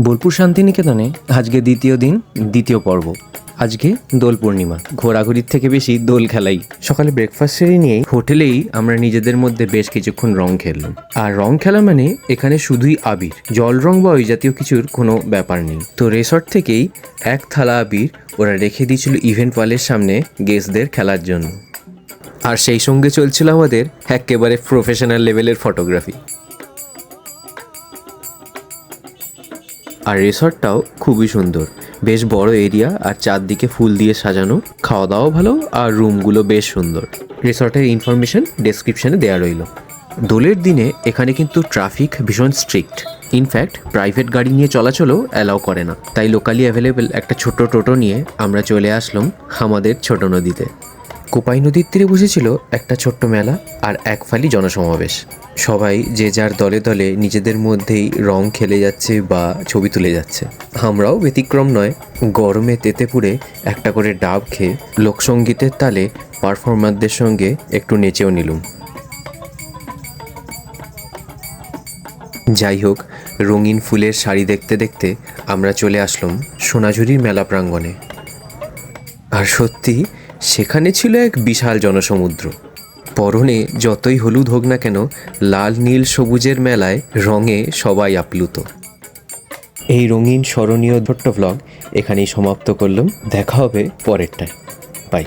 বোলপুর শান্তিনিকেতনে আজকে দ্বিতীয় দিন, দ্বিতীয় পর্ব। আজকে দোল পূর্ণিমা, ঘোরাঘুরির থেকে বেশি দোল খেলাই। সকালে ব্রেকফাস্ট সেরে নিয়েই হোটেলেই আমরা নিজেদের মধ্যে বেশ কিছুক্ষণ রং খেললাম। আর রং খেলা মানে এখানে শুধুই আবির, জল রং বা ওই জাতীয় কিছুর কোনো ব্যাপার নেই। তো রিসর্ট থেকেই এক থালা আবির ওরা রেখে দিয়েছিল ইভেন্ট ওয়ালের সামনে গেস্টদের খেলার জন্য। আর সেই সঙ্গে চলছিল আমাদের একেবারে প্রফেশনাল লেভেলের ফটোগ্রাফি। আর রিসর্টটাও খুবই সুন্দর, বেশ বড় এরিয়া আর চারদিকে ফুল দিয়ে সাজানো। খাওয়া দাওয়া ভালো আর রুমগুলো বেশ সুন্দর। রিসর্টের ইনফরমেশন ডেসক্রিপশনে দেওয়া রইল। দোলের দিনে এখানে কিন্তু ট্রাফিক ভীষণ স্ট্রিক্ট। ইনফ্যাক্ট প্রাইভেট গাড়ি নিয়ে চলাচলও অ্যালাউ করে না। তাই লোকালি অ্যাভেলেবেল একটা ছোট্ট টোটো নিয়ে আমরা চলে আসলাম আমাদের ছোট নদীতে। কোপাই নদীর তীরে বসেছিল একটা ছোট্ট মেলা আর এক ফালি জনসমাবেশ। সবাই যে যার দলে দলে নিজেদের মধ্যেই রং খেলে যাচ্ছে বা ছবি তুলে যাচ্ছে। আমরাও ব্যতিক্রম নয়। গরমে তেতে পুড়ে একটা করে ডাব খেয়ে লোকসঙ্গীতের তালে পারফর্মারদের সঙ্গে একটু নেচেও নিলুম। যাই হোক, রঙিন ফুলের শাড়ি দেখতে দেখতে আমরা চলে আসলাম সোনাঝুরির মেলা প্রাঙ্গণে। আর সত্যি সেখানে ছিল এক বিশাল জনসমুদ্র। পরনে যতই হলুদ হোক না কেন, লাল নীল সবুজের মেলায় রঙে সবাই আপ্লুত। এই রঙিন স্মরণীয় ছোট্ট ভ্লগ এখানেই সমাপ্ত করলাম। দেখা হবে পরেরটায়। বাই।